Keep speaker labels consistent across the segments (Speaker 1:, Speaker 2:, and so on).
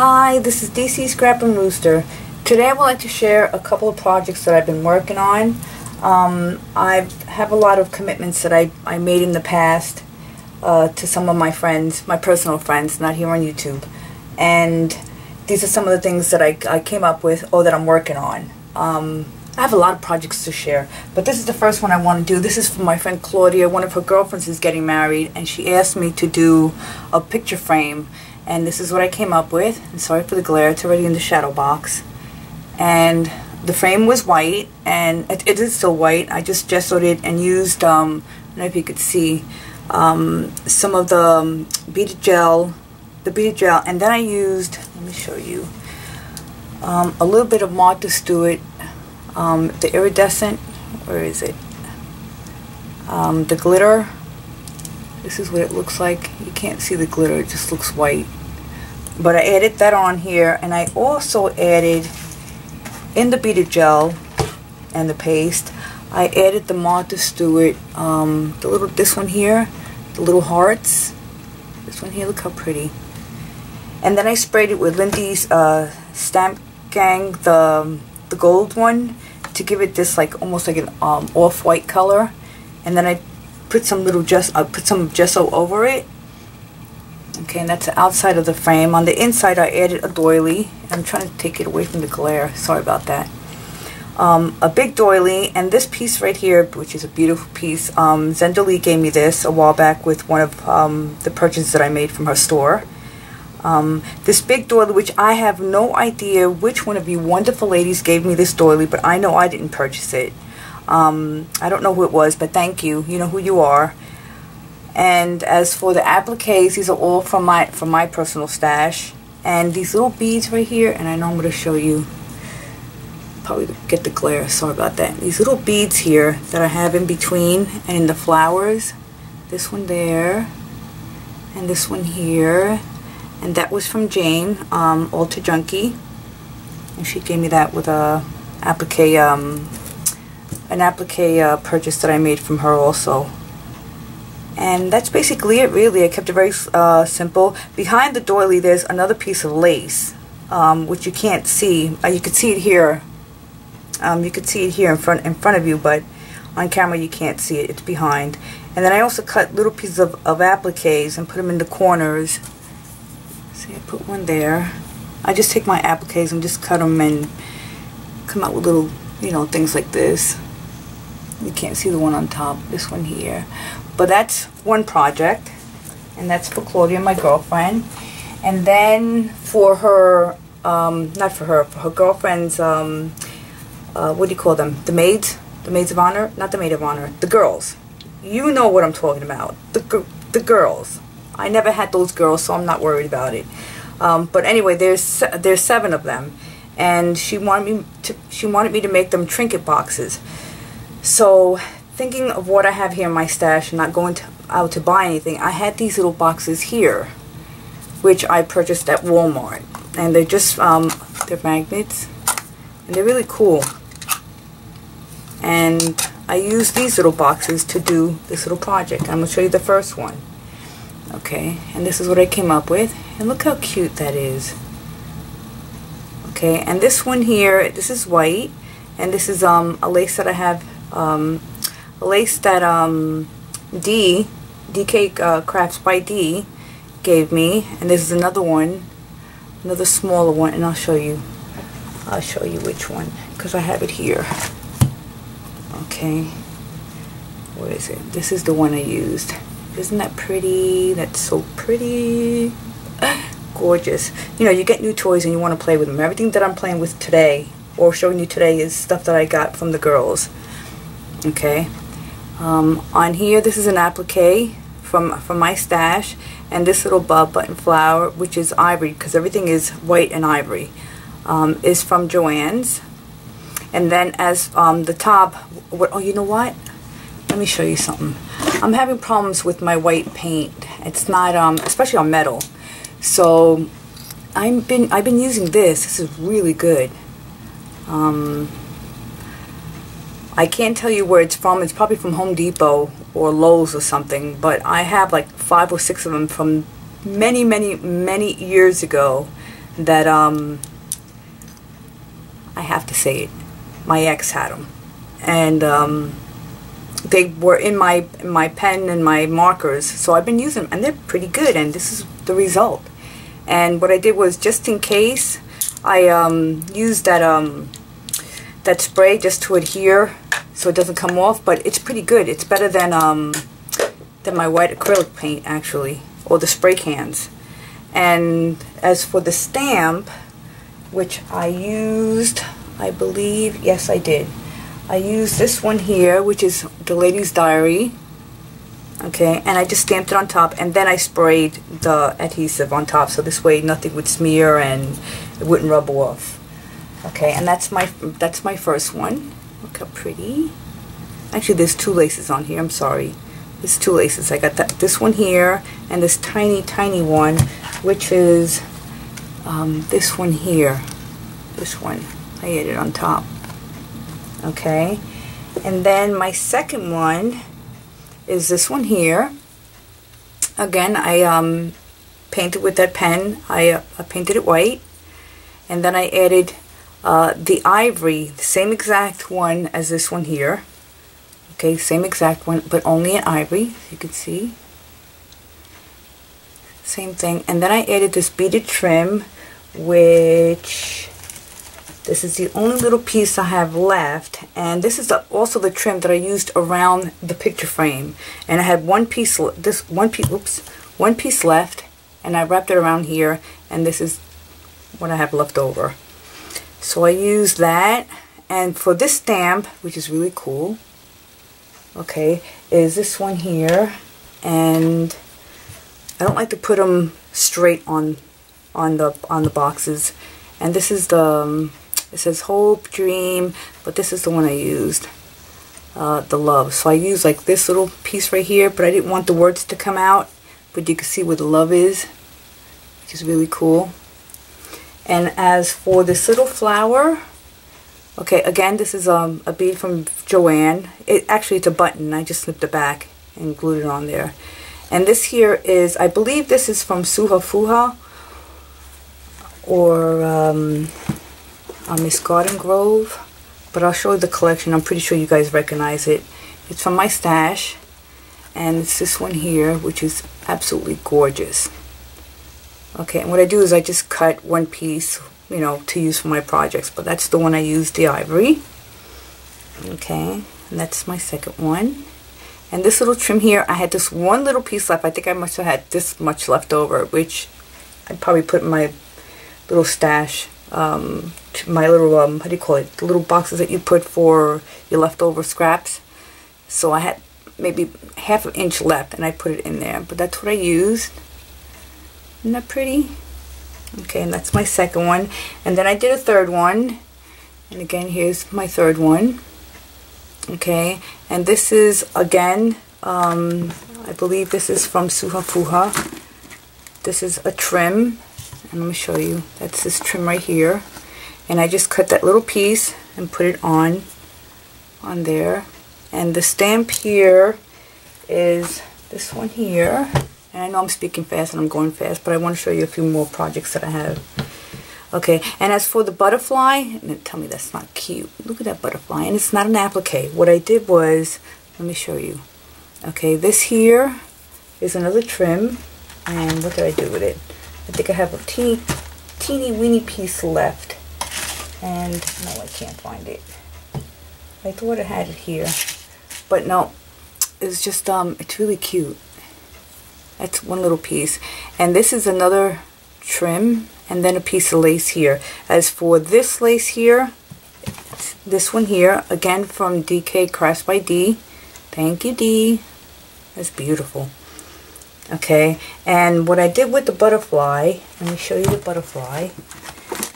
Speaker 1: Hi, this is DC Scrap and Rooster. Today I would like to share a couple of projects that I've been working on. I have a lot of commitments that I made in the past to some of my friends, my personal friends, not here on YouTube. And these are some of the things that I came up with or that I'm working on. I have a lot of projects to share, but this is the first one I want to do. This is for my friend Claudia. One of her girlfriends is getting married, and she asked me to do a picture frame. And this is what I came up with. And sorry for the glare, it's already in the shadow box. And the frame was white, and it is still white. I just gessoed it and used, I don't know if you could see, some of the beaded gel, and then I used, let me show you, a little bit of Martha Stewart, the iridescent, where is it? The glitter. This is what it looks like. You can't see the glitter, it just looks white. But I added that on here, and I also added, in the beaded gel and the paste, I added the Martha Stewart, this one here, the little hearts. This one here, look how pretty. And then I sprayed it with Lindy's Stamp Gang, the gold one, to give it this like almost like an off-white color. And then I put some gesso over it. Okay, and that's the outside of the frame. On the inside I added a doily. I'm trying to take it away from the glare, sorry about that. A big doily, and this piece right here, which is a beautiful piece, Zendalee gave me this a while back with one of the purchases that I made from her store. This big doily, which I have no idea which one of you wonderful ladies gave me this doily, but I know I didn't purchase it. I don't know who it was, but thank you. You know who you are. And as for the appliques, these are all from my personal stash. And these little beads right here, and I know I'm going to show you, probably get the glare, sorry about that. These little beads here that I have in between and in the flowers. This one there, and this one here. And that was from Jane, Alter Junkie. And she gave me that with a applique, an applique purchase that I made from her also. And that's basically it, really. I kept it very simple. Behind the doily there's another piece of lace, which you can't see. You could see it here. You could see it here in front of you, but on camera you can't see it. It's behind. And then I also cut little pieces of appliques and put them in the corners. See, I put one there. I just take my appliques and just cut them and come out with little, you know, things like this. You can't see the one on top, this one here. But that's one project, and that's for Claudia, my girlfriend. And then for her, not for her, for her girlfriend's, what do you call them? The maids? The maids of honor? Not the maid of honor. The girls. You know what I'm talking about. The girls. I never had those girls, so I'm not worried about it. But anyway, there's 7 of them, and she wanted me to make them trinket boxes. So, thinking of what I have here in my stash and not going out to buy anything, I had these little boxes here, which I purchased at Walmart. And they're just, they're magnets, and they're really cool. And I used these little boxes to do this little project. I'm going to show you the first one. Okay, and this is what I came up with. And look how cute that is. Okay, and this one here, this is white. And this is a lace that I have, a lace that DK Crafts by D gave me. And this is another one, another smaller one, and I'll show you which one, because I have it here. Okay, where is it? This is the one I used. Isn't that pretty? That's so pretty. Gorgeous. You know, you get new toys and you want to play with them. Everything that I'm playing with today, or showing you today, is stuff that I got from the girls. Okay. On here, this is an applique from my stash, and this little button flower, which is ivory, because everything is white and ivory, is from Joann's. And then as the top, oh, you know what? Let me show you something. I'm having problems with my white paint. It's not, especially on metal. So I've been using this. This is really good. I can't tell you where it's from. It's probably from Home Depot or Lowe's or something. But I have like 5 or 6 of them from many years ago that I have to say it, my ex had them, and they were in my pen and my markers, so I've been using them, and they're pretty good, and this is the result. And what I did was, just in case, I used that spray just to adhere so it doesn't come off, but it's pretty good. It's better than my white acrylic paint, actually, or the spray cans. And as for the stamp, which I used, I believe, yes I did, I used this one here, which is the Lady's Diary. Okay, and I just stamped it on top, and then I sprayed the adhesive on top, so this way nothing would smear and it wouldn't rub off. Okay, and that's my first one. Look how pretty. Actually, there's two laces on here. I'm sorry. There's two laces. I got this one here and this tiny one, which is this one here. This one. I added on top. Okay, and then my second one is this one here. Again, I painted with that pen. I painted it white, and then I added the ivory, the same exact one as this one here. Okay, same exact one, but only in ivory, as you can see. Same thing. And then I added this beaded trim, which this is the only little piece I have left, and this is also the trim that I used around the picture frame. And I had one piece left, and I wrapped it around here, and this is what I have left over. So I used that, and for this stamp, which is really cool, okay, is this one here, and I don't like to put them straight on the boxes. And this is the it says Hope, Dream, but this is the one I used, the Love. So I used like this little piece right here, but I didn't want the words to come out, but you can see where the love is, which is really cool. And as for this little flower, okay, again, this is a bead from Joanne. Actually, it's a button. I just snipped it back and glued it on there. And this here is, I believe this is from Suha Fuha, or Miss Garden Grove, but I'll show you the collection. I'm pretty sure you guys recognize it. It's from my stash, and it's this one here, which is absolutely gorgeous. Okay, and what I do is I just cut one piece, you know, to use for my projects, but that's the one I used, the ivory. Okay, and that's my second one. And this little trim here, I had this one little piece left. I think I must have had this much left over, which I'd probably put in my little stash, my little, what do you call it, the little boxes that you put for your leftover scraps. So I had maybe half an inch left, and I put it in there, but that's what I used. Isn't that pretty? Okay, and that's my second one. And then I did a third one, and again, here's my third one. Okay, and this is, again, I believe this is from Suha Fuha. This is a trim, and let me show you. That's this trim right here. And I just cut that little piece and put it on there. And the stamp here is this one here. And I know I'm speaking fast and I'm going fast, but I want to show you a few more projects that I have. Okay, and as for the butterfly, and tell me that's not cute. Look at that butterfly, and it's not an applique. What I did was, let me show you. Okay, this here is another trim, and what did I do with it? I think I have a teeny weeny piece left, and no, I can't find it. I thought I had it here, but no, it's just it's really cute. That's one little piece, and this is another trim, and then a piece of lace here. As for this lace here, this one here, again from DK Crafts by D. Thank you, D. That's beautiful. Okay, and what I did with the butterfly, let me show you the butterfly.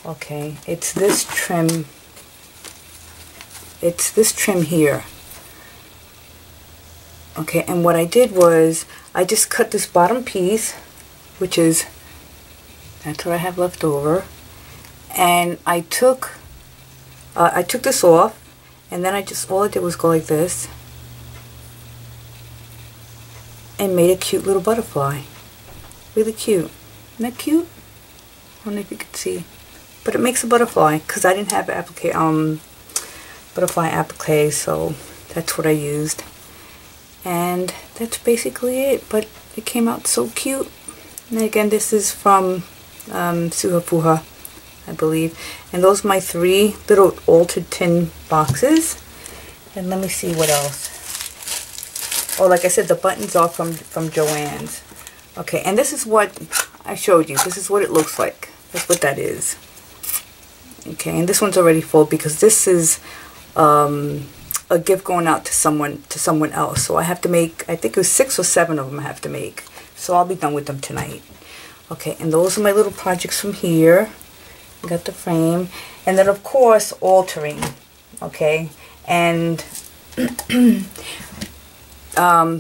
Speaker 1: Okay, it's this trim. It's this trim here. Okay, and what I did was I just cut this bottom piece, which is, that's what I have left over, and I took this off, and then all I did was go like this and made a cute little butterfly. Really cute. Isn't that cute? I don't know if you can see, but it makes a butterfly because I didn't have butterfly applique, so that's what I used. And that's basically it, but it came out so cute. And again, this is from Suhafuha, I believe. And those are my 3 little altered tin boxes. And let me see what else. Oh, like I said, the buttons are from Joann's. Okay, and this is what I showed you. This is what it looks like. That's what that is. Okay, and this one's already full because this is a gift going out to someone else. So I have to make, I think it was 6 or 7 of them I have to make. So I'll be done with them tonight. Okay, and those are my little projects from here. I got the frame. And then of course altering. Okay, and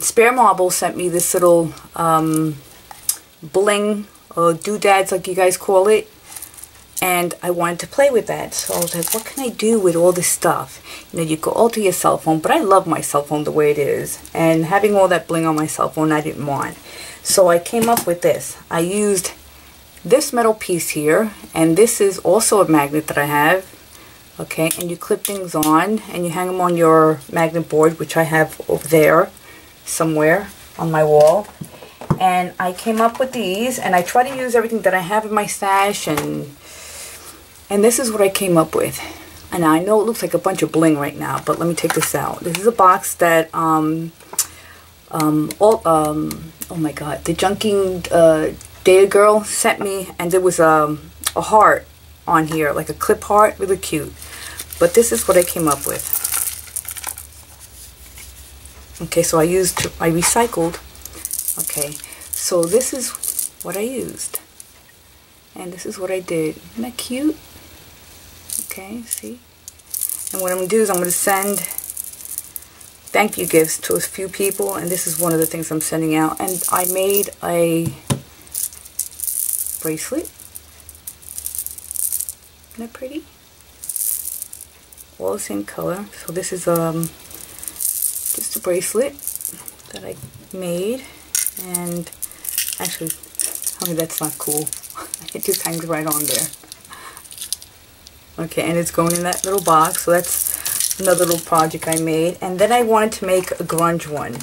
Speaker 1: Spare Marble sent me this little bling or doodads, like you guys call it. And I wanted to play with that. So I was like, what can I do with all this stuff? You know, you could alter your cell phone, but I love my cell phone the way it is. And having all that bling on my cell phone, I didn't want. So I came up with this. I used this metal piece here, and this is also a magnet that I have. Okay, and you clip things on, and you hang them on your magnet board, which I have over there somewhere on my wall. And I came up with these, and I try to use everything that I have in my stash, and this is what I came up with. And I know it looks like a bunch of bling right now, but let me take this out. This is a box that, oh my god, the Junking Data Girl sent me, and there was a heart on here, like a clip heart, really cute. But this is what I came up with. Okay, so I recycled. Okay, so this is what I used. And this is what I did. Isn't that cute? Okay, see? And what I'm going to do is I'm going to send thank you gifts to a few people, and this is one of the things I'm sending out. And I made a bracelet. Isn't that pretty? All the same color. So this is just a bracelet that I made. And actually, honey, that's not cool. It just hangs right on there. Okay, and it's going in that little box. So that's another little project I made. And then I wanted to make a grunge one.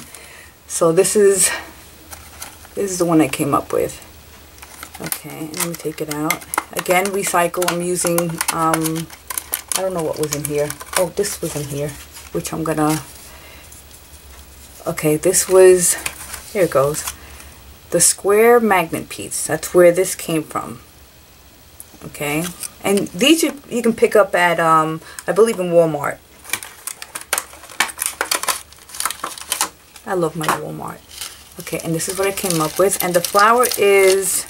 Speaker 1: So this is the one I came up with. Okay, and let me take it out. Again, recycle. I'm using, I don't know what was in here. Oh, this was in here, which I'm gonna, okay, this was, here it goes. The square magnet piece. That's where this came from. Okay, and these you can pick up at, I believe in Walmart. I love my Walmart. Okay, and this is what I came up with. And the flower is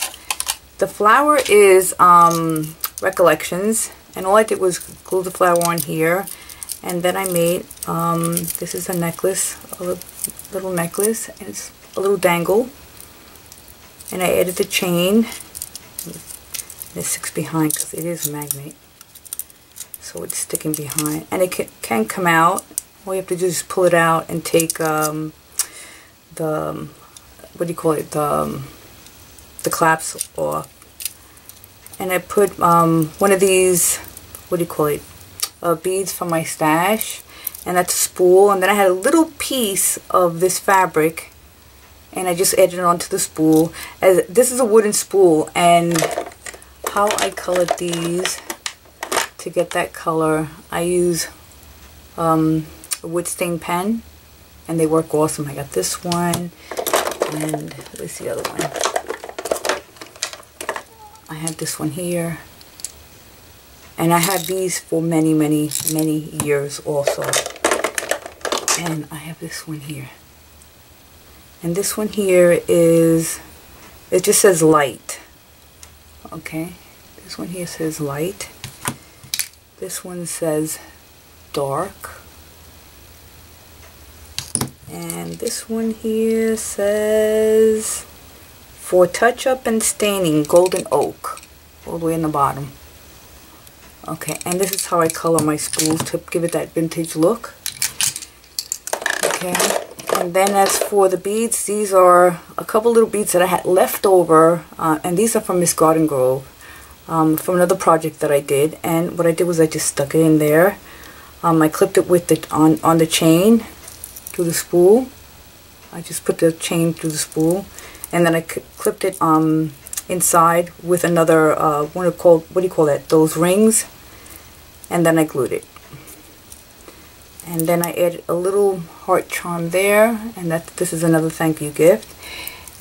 Speaker 1: Recollections. And all I did was glue the flower on here. And then I made, this is a necklace, a little necklace. And it's a little dangle. And I added the chain. It sticks behind because it is a magnet. So it's sticking behind. And it can come out. All you have to do is pull it out and take the, what do you call it, the clasps off. And I put one of these, what do you call it, beads from my stash. And that's a spool. And then I had a little piece of this fabric. And I just added it onto the spool. This is a wooden spool. And how I colored these to get that color, I use a wood stain pen, and they work awesome. I got this one, and where's the other one? I have this one here, and I have these for many, many, many years also. And I have this one here, and this one here is, it just says light. Okay, this one here says light. This one says dark. And this one here says for touch-up and staining, golden oak. All the way in the bottom. Okay, and this is how I color my spools to give it that vintage look. Okay, and then as for the beads, these are a couple little beads that I had left over, and these are from Miss Garden Grove. from another project that I did, and what I did was I just stuck it in there. I clipped it with the on the chain through the spool. I just put the chain through the spool, and then I clipped it inside with another what do you call that? Those rings, and then I glued it. And then I added a little heart charm there, and this is another thank you gift.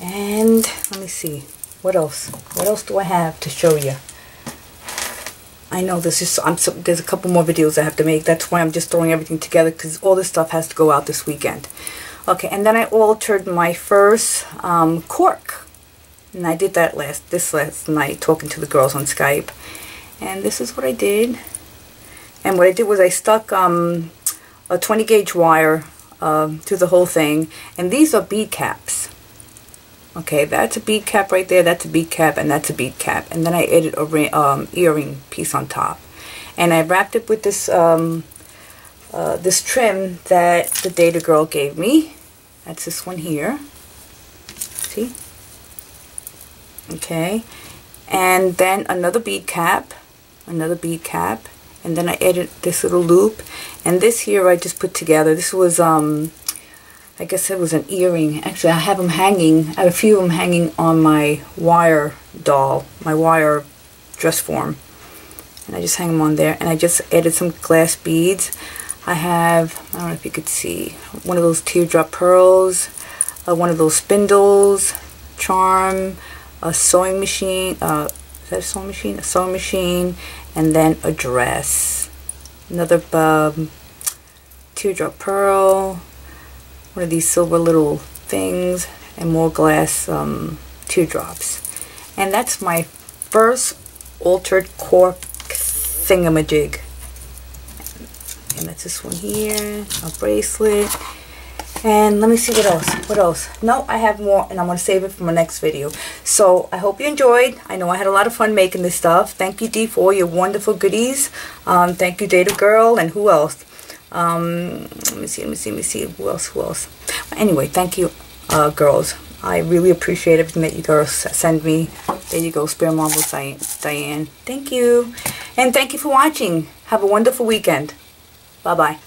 Speaker 1: And let me see, what else? What else do I have to show you? I know there's a couple more videos I have to make. That's why I'm just throwing everything together, because all this stuff has to go out this weekend. Okay, and then I altered my first cork, and I did that last night talking to the girls on Skype. And this is what I did. And what I did was I stuck a 20 gauge wire through the whole thing, and these are bead caps. Okay, that's a bead cap right there, that's a bead cap, and that's a bead cap. And then I added a earring piece on top, and I wrapped it with this this trim that the data girl gave me. That's this one here. See? Okay, and then another bead cap, and then I added this little loop, and this here I just put together. This was I guess it was an earring. Actually, I have them hanging. I have a few of them hanging on my wire doll, my wire dress form, and I just hang them on there. And I just added some glass beads. I have, I don't know if you could see, one of those teardrop pearls, one of those spindles, charm, a sewing machine. Is that a sewing machine? A sewing machine, and then a dress. Another teardrop pearl. One of these silver little things, and more glass teardrops. And that's my first altered cork thingamajig. And that's this one here, a bracelet. And let me see what else. No, I have more, and I'm going to save it for my next video. So I hope you enjoyed. I know I had a lot of fun making this stuff. Thank you, Dee, for all your wonderful goodies. Thank you, Data Girl, and who else? Let me see, who else? Anyway, thank you, girls. I really appreciate everything that you girls send me. There you go, Spare Marbles, Diane. Thank you. And thank you for watching. Have a wonderful weekend. Bye-bye.